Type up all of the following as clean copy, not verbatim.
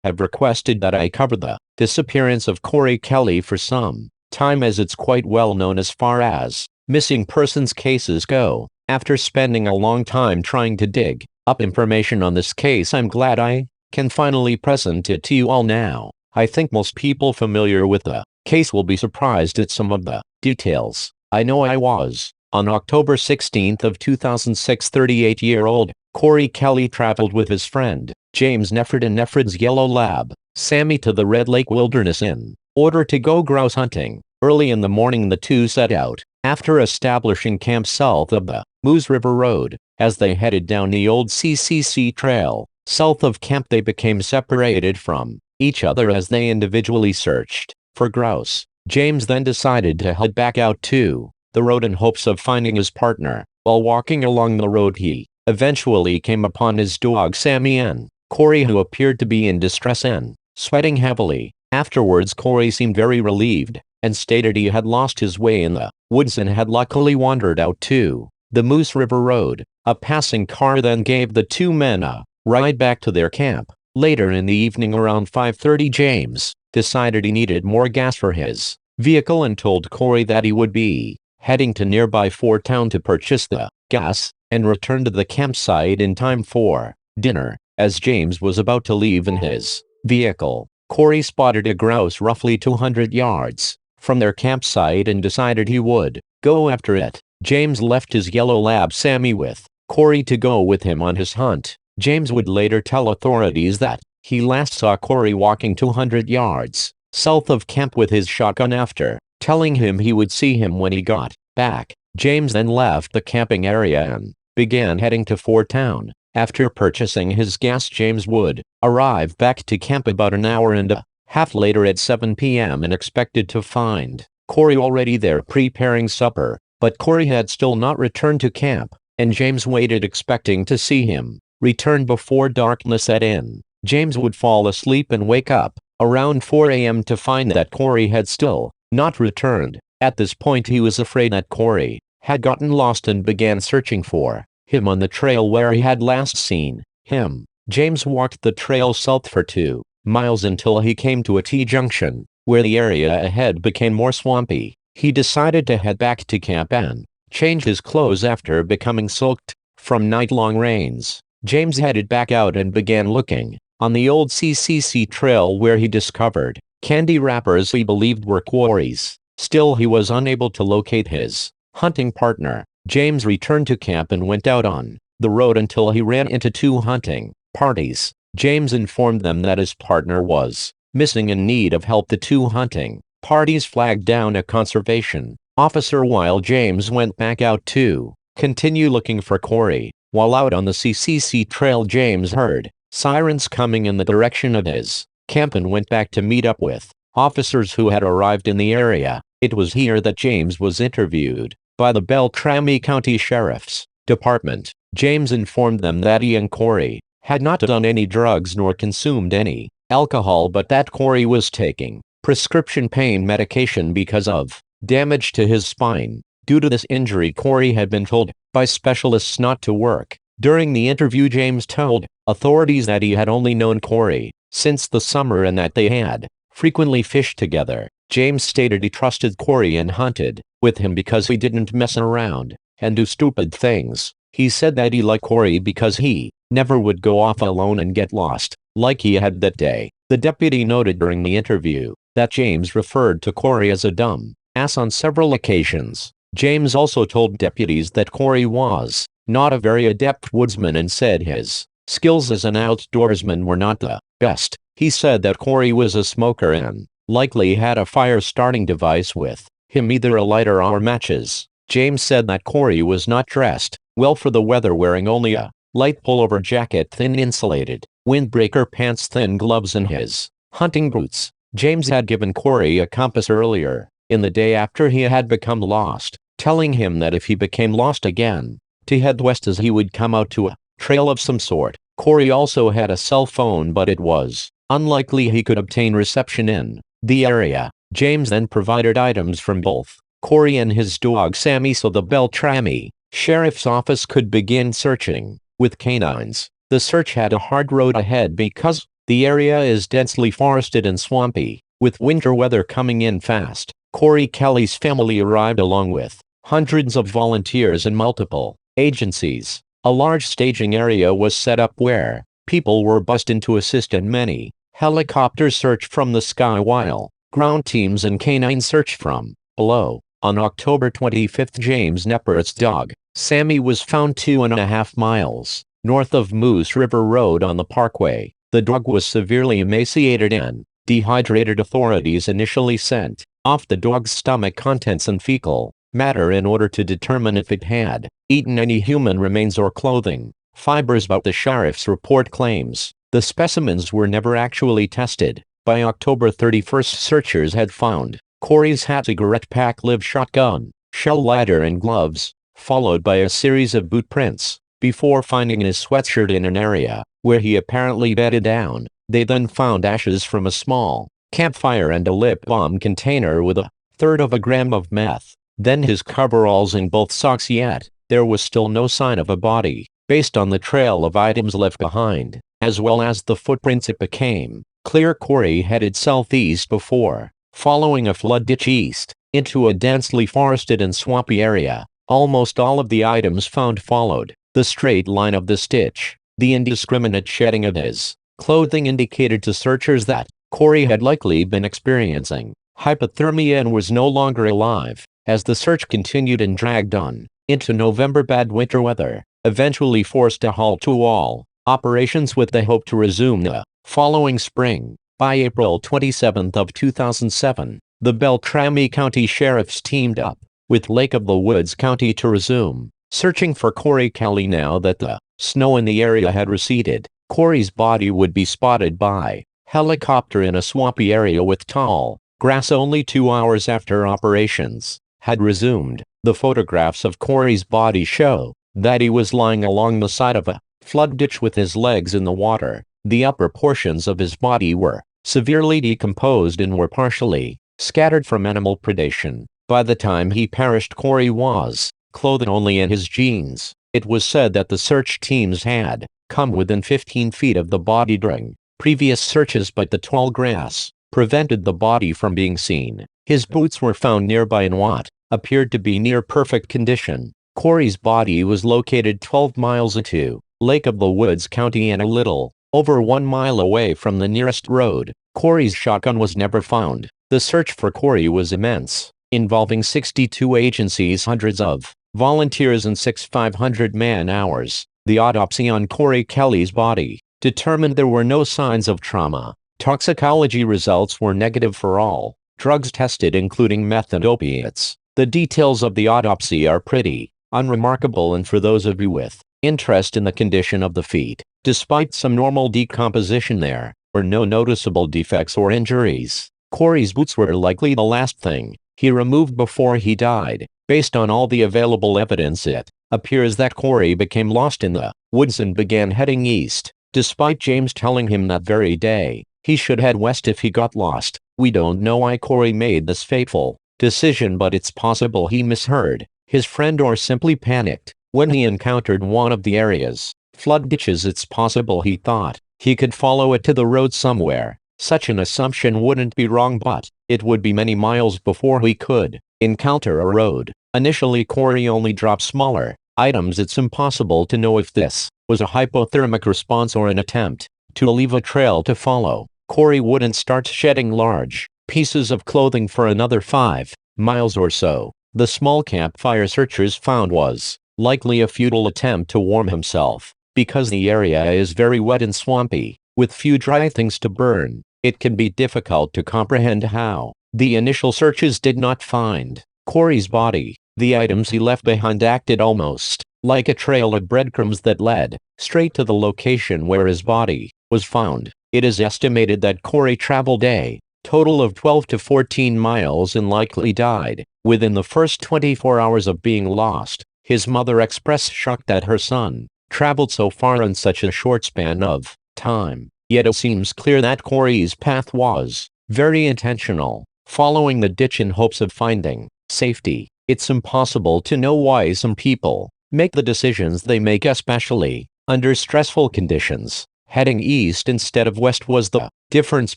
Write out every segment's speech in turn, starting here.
have requested that I cover the disappearance of Corey Kelly for some time, as it's quite well known as far as missing persons cases go. After spending a long time trying to dig up information on this case, I'm glad I can finally present it to you all now. I think most people familiar with the case will be surprised at some of the details. I know I was. On October 16 of 2006, 38-year-old Corey Kelly traveled with his friend James Nefford and Nefford's yellow lab, Sammy, to the Red Lake Wilderness in order to go grouse hunting. Early in the morning, the two set out, after establishing camp south of the Moose River Road. As they headed down the old CCC trail south of camp, they became separated from each other as they individually searched for grouse. James then decided to head back out to the road in hopes of finding his partner. While walking along the road, he eventually came upon his dog Sammy and Corey, who appeared to be in distress and sweating heavily. Afterwards, Corey seemed very relieved and stated he had lost his way in the woods and had luckily wandered out to the Moose River Road. A passing car then gave the two men a ride back to their camp. Later in the evening, around 5:30, James decided he needed more gas for his vehicle and told Corey that he would be heading to nearby Fort Town to purchase the gas and return to the campsite in time for dinner. As James was about to leave in his vehicle, Corey spotted a grouse roughly 200 yards from their campsite and decided he would go after it. James left his yellow lab Sammy with Corey to go with him on his hunt. James would later tell authorities that he last saw Corey walking 200 yards south of camp with his shotgun, after telling him he would see him when he got back. James then left the camping area and began heading to Fort Town. After purchasing his gas, James would arrive back to camp about an hour and a half later at 7 p.m. and expected to find Corey already there preparing supper. But Corey had still not returned to camp, and James waited expecting to see him return before darkness set in. James would fall asleep and wake up around 4 a.m. to find that Corey had still not returned. At this point, he was afraid that Corey had gotten lost and began searching for him on the trail where he had last seen him. James walked the trail south for 2 miles until he came to a T-junction, where the area ahead became more swampy. He decided to head back to camp and change his clothes after becoming soaked from night-long rains. James headed back out and began looking on the old CCC trail, where he discovered candy wrappers he believed were quarries. Still, he was unable to locate his hunting partner. James returned to camp and went out on the road until he ran into 2 hunting parties. James informed them that his partner was missing and in need of help. The 2 hunting parties flagged down a conservation officer while James went back out to continue looking for Corey. While out on the CCC trail, James heard sirens coming in the direction of his camp and went back to meet up with officers who had arrived in the area. It was here that James was interviewed by the Beltrami County Sheriff's Department. James informed them that he and Corey had not done any drugs nor consumed any alcohol, but that Corey was taking prescription pain medication because of damage to his spine. Due to this injury, Corey had been told by specialists not to work. During the interview, James told authorities that he had only known Corey since the summer and that they had frequently fished together. James stated he trusted Corey and hunted with him because he didn't mess around and do stupid things. He said that he liked Corey because he never would go off alone and get lost like he had that day. The deputy noted during the interview that James referred to Corey as a dumb ass on several occasions. James also told deputies that Corey was not a very adept woodsman and said his skills as an outdoorsman were not the best. He said that Corey was a smoker and likely had a fire-starting device with him, either a lighter or matches. James said that Corey was not dressed well for the weather, wearing only a light pullover jacket, thin insulated windbreaker pants, thin gloves, and his hunting boots. James had given Corey a compass earlier in the day after he had become lost, telling him that if he became lost again, to head west as he would come out to a trail of some sort. Corey also had a cell phone, but it was unlikely he could obtain reception in the area. James then provided items from both Corey and his dog Sammy so the Beltrami Sheriff's Office could begin searching with canines. The search had a hard road ahead because The area is densely forested and swampy, with winter weather coming in fast. Corey Kelly's family arrived along with hundreds of volunteers and multiple agencies. A large staging area was set up where people were bussed in to assist, and many helicopters searched from the sky while ground teams and canines searched from below. On October 25, James Neppert's dog, Sammy, was found 2.5 miles north of Moose River Road on the parkway. The dog was severely emaciated and dehydrated. Authorities initially sent off the dog's stomach contents and fecal matter in order to determine if it had eaten any human remains or clothing fibers, but the sheriff's report claims the specimens were never actually tested. By October 31, searchers had found Corey's hat, cigarette pack, live shotgun, shell lighter, and gloves, followed by a series of boot prints, before finding his sweatshirt in an area where he apparently bedded down. They then found ashes from a small campfire and a lip balm container with 1/3 of a gram of meth. Then his coveralls and both socks. Yet there was still no sign of a body. Based on the trail of items left behind, as well as the footprints, it became clear Corey headed southeast before following a flood ditch east into a densely forested and swampy area. Almost all of the items found followed the straight line of this ditch. The indiscriminate shedding of his clothing indicated to searchers that Corey had likely been experiencing hypothermia and was no longer alive. As the search continued and dragged on into November, bad winter weather eventually forced a halt to all operations with the hope to resume the following spring. By April 27 of 2007, the Beltrami County Sheriff's teamed up with Lake of the Woods County to resume searching for Corey Kelly. Now that the snow in the area had receded, Corey's body would be spotted by helicopter in a swampy area with tall grass only 2 hours after operations had resumed. The photographs of Corey's body show that he was lying along the side of a flood ditch with his legs in the water. The upper portions of his body were severely decomposed and were partially scattered from animal predation. By the time he perished, Corey was clothed only in his jeans. It was said that the search teams had come within 15 feet of the body during previous searches, but the tall grass prevented the body from being seen. His boots were found nearby in what appeared to be near perfect condition. Corey's body was located 12 miles into Lake of the Woods County and a little over 1 mile away from the nearest road. Corey's shotgun was never found. The search for Corey was immense, involving 62 agencies, hundreds of volunteers, and 6,500 man-hours. The autopsy on Corey Kelly's body determined there were no signs of trauma. Toxicology results were negative for all drugs tested, including meth and opiates. The details of the autopsy are pretty unremarkable, and for those of you with interest in the condition of the feet, despite some normal decomposition, there were no noticeable defects or injuries. Corey's boots were likely the last thing he removed before he died. Based on all the available evidence, it appears that Corey became lost in the woods and began heading east, despite James telling him that very day he should head west if he got lost. We don't know why Corey made this fateful decision, but it's possible he misheard his friend or simply panicked when he encountered one of the area's flood ditches. It's possible he thought he could follow it to the road somewhere. Such an assumption wouldn't be wrong, but it would be many miles before he could encounter a road. Initially, Corey only dropped smaller items. It's impossible to know if this was a hypothermic response or an attempt to leave a trail to follow. Corey wouldn't start shedding large pieces of clothing for another 5 miles or so. The small campfire searchers found was likely a futile attempt to warm himself. Because the area is very wet and swampy, with few dry things to burn, it can be difficult to comprehend how the initial searches did not find Corey's body. The items he left behind acted almost like a trail of breadcrumbs that led straight to the location where his body was found. It is estimated that Corey traveled a total of 12 to 14 miles and likely died within the first 24 hours of being lost. His mother expressed shock that her son traveled so far in such a short span of time. Yet it seems clear that Corey's path was very intentional, following the ditch in hopes of finding safety. It's impossible to know why some people make the decisions they make, especially under stressful conditions. Heading east instead of west was the difference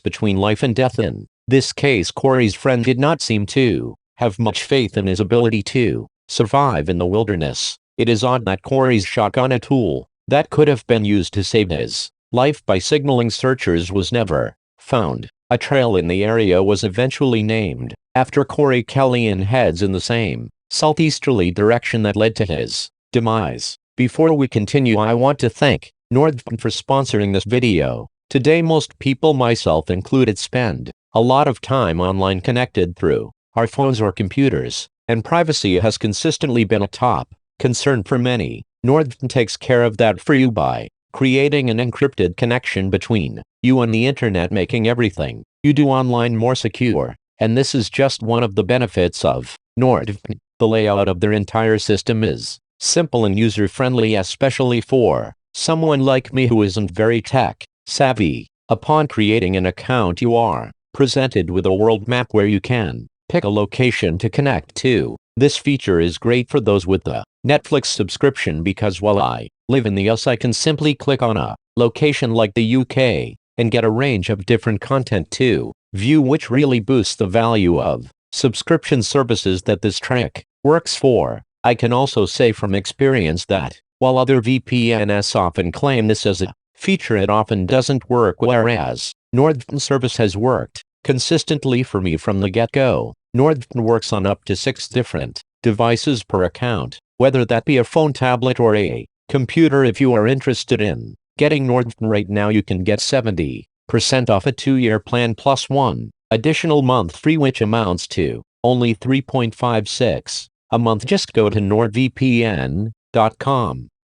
between life and death. In this case, Corey's friend did not seem to have much faith in his ability to survive in the wilderness. It is odd that Corey's shotgun, a tool that could have been used to save his life by signaling searchers, was never found. A trail in the area was eventually named after Corey Kelly and heads in the same southeasterly direction that led to his demise. Before we continue, I want to thank Nordvpn for sponsoring this video. Today most people, myself included, spend a lot of time online connected through our phones or computers, and privacy has consistently been a top concern for many. Nordvpn takes care of that for you by creating an encrypted connection between you and the internet, making everything you do online more secure. And this is just one of the benefits of Nordvpn. The layout of their entire system is simple and user-friendly, especially for someone like me who isn't very tech savvy. Upon creating an account, you are presented with a world map where you can pick a location to connect to. This feature is great for those with the Netflix subscription because while I live in the US, I can simply click on a location like the UK and get a range of different content to view, which really boosts the value of subscription services that this trick works for. I can also say from experience that while other VPNs often claim this as a feature, it often doesn't work, whereas Nordvpn service has worked consistently for me from the get-go. Nordvpn works on up to 6 different devices per account, whether that be a phone, tablet, or a computer. If you are interested in getting Nordvpn right now, you can get 70% off a 2-year plan plus 1 additional month free, which amounts to only $3.56 a month. Just go to nordvpn.com,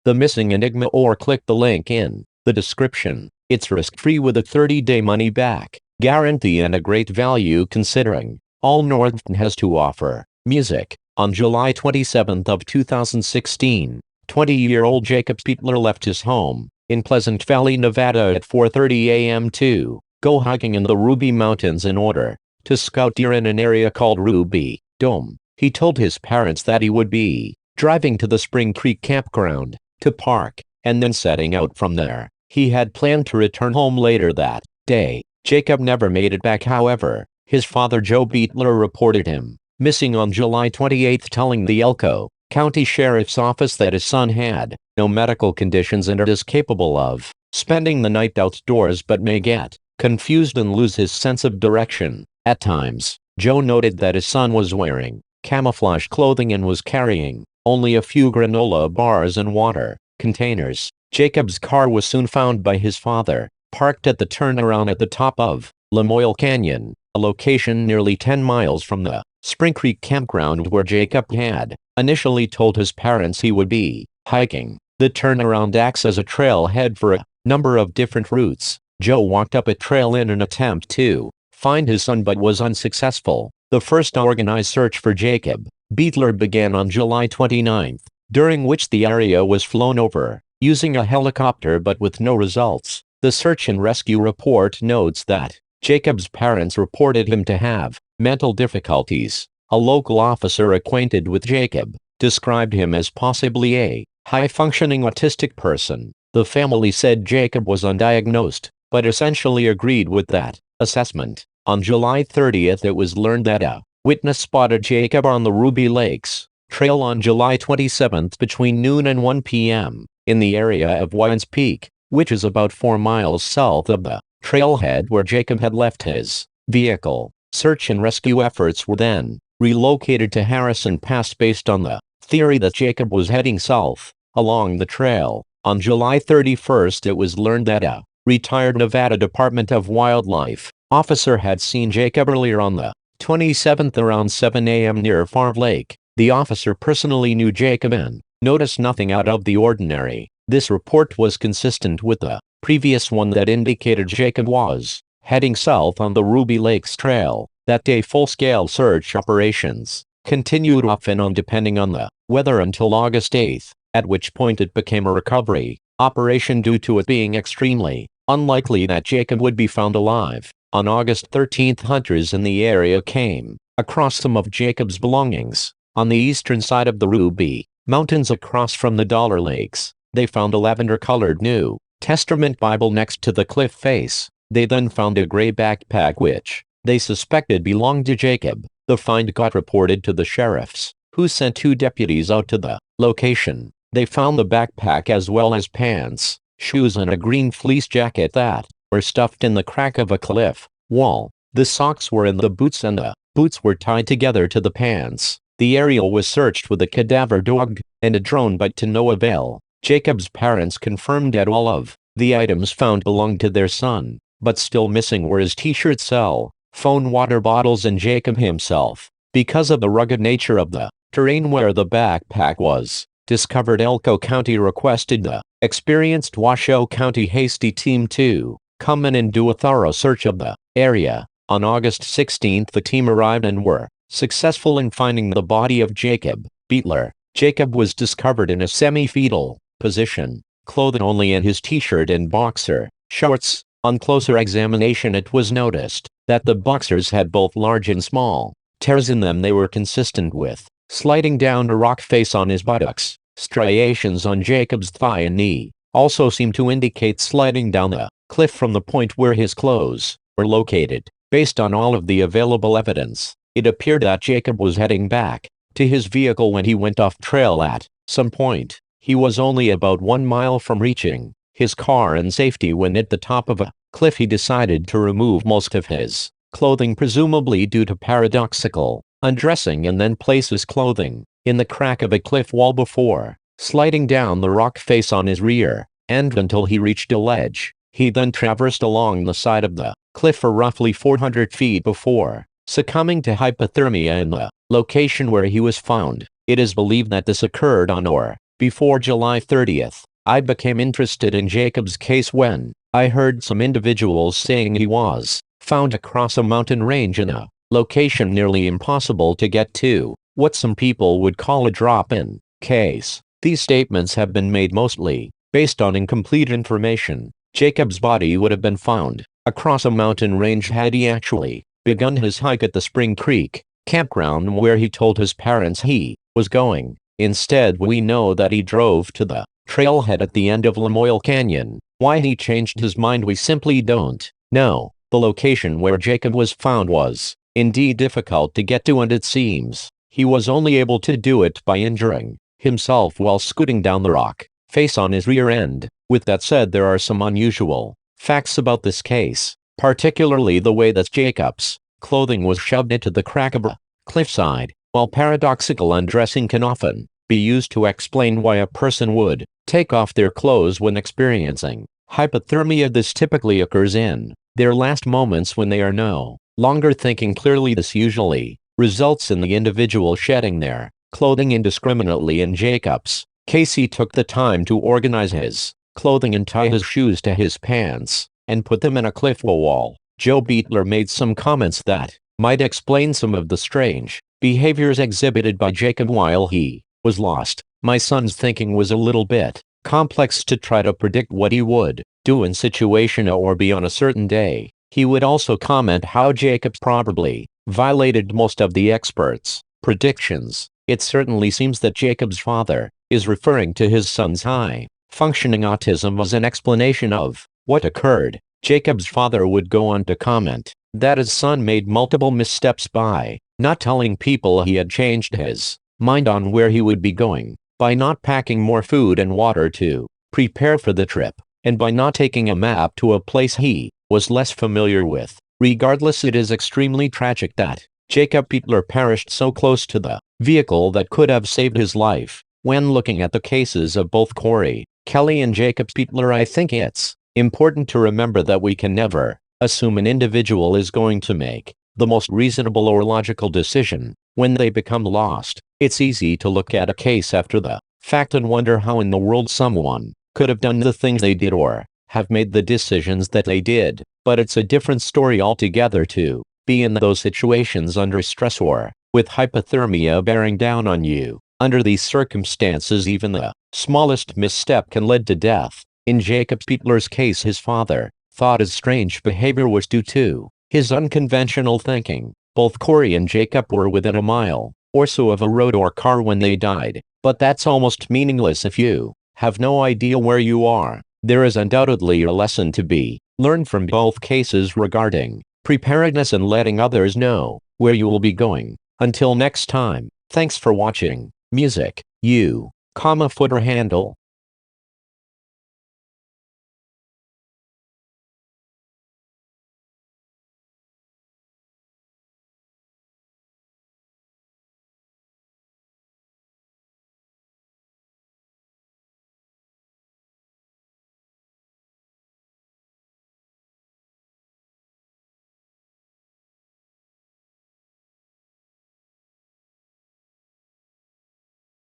the missing enigma, or click the link in the description. It's risk-free with a 30-day money-back guarantee and a great value considering all Nordvpn has to offer. Music. On July 27th of 2016, 20-year-old Jacob Beitler left his home in Pleasant Valley, Nevada at 4:30 a.m. to go hiking in the Ruby Mountains in order to scout deer in an area called Ruby Dome. He told his parents that he would be driving to the Spring Creek campground to park and then setting out from there. He had planned to return home later that day. Jacob never made it back, however. His father, Joe Beitler, reported him missing on July 28, telling the Elko County Sheriff's Office that his son had no medical conditions and is capable of spending the night outdoors but may get confused and lose his sense of direction at times. Joe noted that his son was wearing camouflage clothing and was carrying only a few granola bars and water containers. Jacob's car was soon found by his father, parked at the turnaround at the top of Lamoille Canyon, a location nearly 10 miles from the Spring Creek campground where Jacob had initially told his parents he would be hiking. The turnaround acts as a trailhead for a number of different routes. Joe walked up a trail in an attempt to find his son but was unsuccessful. The first organized search for Jacob Beitler began on July 29, during which the area was flown over using a helicopter but with no results. The search and rescue report notes that Jacob's parents reported him to have mental difficulties. A local officer acquainted with Jacob described him as possibly a high-functioning autistic person. The family said Jacob was undiagnosed, but essentially agreed with that assessment. On July 30th, it was learned that a witness spotted Jacob on the Ruby Lakes Trail on July 27th between noon and 1 p.m. in the area of Wyans Peak, which is about 4 miles south of the trailhead where Jacob had left his vehicle. Search and rescue efforts were then relocated to Harrison Pass based on the theory that Jacob was heading south along the trail. On July 31st, it was learned that a retired Nevada Department of Wildlife officer had seen Jacob earlier on the 27th around 7 a.m. near Farm Lake. The officer personally knew Jacob and noticed nothing out of the ordinary. This report was consistent with the previous one that indicated Jacob was heading south on the Ruby Lakes Trail. That day, full-scale search operations continued off and on depending on the weather until August 8th, at which point it became a recovery operation due to it being extremely unlikely that Jacob would be found alive. On August 13th, hunters in the area came across some of Jacob's belongings on the eastern side of the Ruby Mountains across from the Dollar Lakes. They found a lavender-colored new Testament Bible next to the cliff face. They then found a gray backpack which they suspected belonged to Jacob. The find got reported to the sheriffs, who sent 2 deputies out to the location. They found the backpack as well as pants, shoes and a green fleece jacket that were stuffed in the crack of a cliff wall. The socks were in the boots and the boots were tied together to the pants. The area was searched with a cadaver dog and a drone, but to no avail. Jacob's parents confirmed that all of the items found belonged to their son, but still missing were his t-shirt, cell phone, water bottles and Jacob himself. Because of the rugged nature of the terrain where the backpack was discovered, Elko County requested the experienced Washoe County Hasty Team to come in and do a thorough search of the area. On August 16, the team arrived and were successful in finding the body of Jacob Beatler. Jacob was discovered in a semi-fetal position, clothed only in his t-shirt and boxer shorts. On closer examination, it was noticed that the boxers had both large and small tears in them. They were consistent with sliding down a rock face on his buttocks. Striations on Jacob's thigh and knee also seemed to indicate sliding down the cliff from the point where his clothes were located. Based on all of the available evidence, it appeared that Jacob was heading back to his vehicle when he went off trail at some point. He was only about 1 mile from reaching his car in safety when at the top of a cliff he decided to remove most of his clothing, presumably due to paradoxical undressing, and then place his clothing in the crack of a cliff wall before sliding down the rock face on his rear end until he reached a ledge. He then traversed along the side of the cliff for roughly 400 feet before succumbing to hypothermia in the location where he was found. It is believed that this occurred on or before July 30th. I became interested in Jacob's case when I heard some individuals saying he was found across a mountain range in a location nearly impossible to get to, what some people would call a drop-in case. These statements have been made mostly based on incomplete information. Jacob's body would have been found across a mountain range had he actually begun his hike at the Spring Creek campground where he told his parents he was going. Instead, we know that he drove to the trailhead at the end of Lamoille Canyon. Why he changed his mind we simply don't know. The location where Jacob was found was indeed difficult to get to, and it seems he was only able to do it by injuring himself while scooting down the rock face on his rear end. With that said, there are some unusual facts about this case, particularly the way that Jacob's clothing was shoved into the crack of a cliffside. While paradoxical undressing can often be used to explain why a person would take off their clothes when experiencing hypothermia, this typically occurs in their last moments when they are no longer thinking clearly. This usually results in the individual shedding their clothing indiscriminately. In Jacob's case, he took the time to organize his clothing and tie his shoes to his pants and put them in a cliff wall. Joe Beatler made some comments that might explain some of the strange behaviors exhibited by Jacob while he was lost. My son's thinking was a little bit complex to try to predict what he would do in situation A or B on a certain day. He would also comment how Jacob probably violated most of the experts' predictions. It certainly seems that Jacob's father is referring to his son's high-functioning autism as an explanation of what occurred. Jacob's father would go on to comment that his son made multiple missteps by not telling people he had changed his mind on where he would be going, by not packing more food and water to prepare for the trip, and by not taking a map to a place he was less familiar with. Regardless, it is extremely tragic that Jacob Beatler perished so close to the vehicle that could have saved his life. When looking at the cases of both Corey Kelly and Jacob Beatler, I think it's important to remember that we can never assume an individual is going to make the most reasonable or logical decision when they become lost. It's easy to look at a case after the fact and wonder how in the world someone could have done the things they did or have made the decisions that they did, but it's a different story altogether to be in those situations under stress or with hypothermia bearing down on you. Under these circumstances, even the smallest misstep can lead to death. In Jacob Beatler's case, his father thought his strange behavior was due to his unconventional thinking. Both Corey and Jacob were within a mile or so of a road or car when they died, but that's almost meaningless if you have no idea where you are. There is undoubtedly a lesson to be learned from both cases regarding preparedness and letting others know where you will be going. Until next time, thanks for watching. Music, you, footer handle.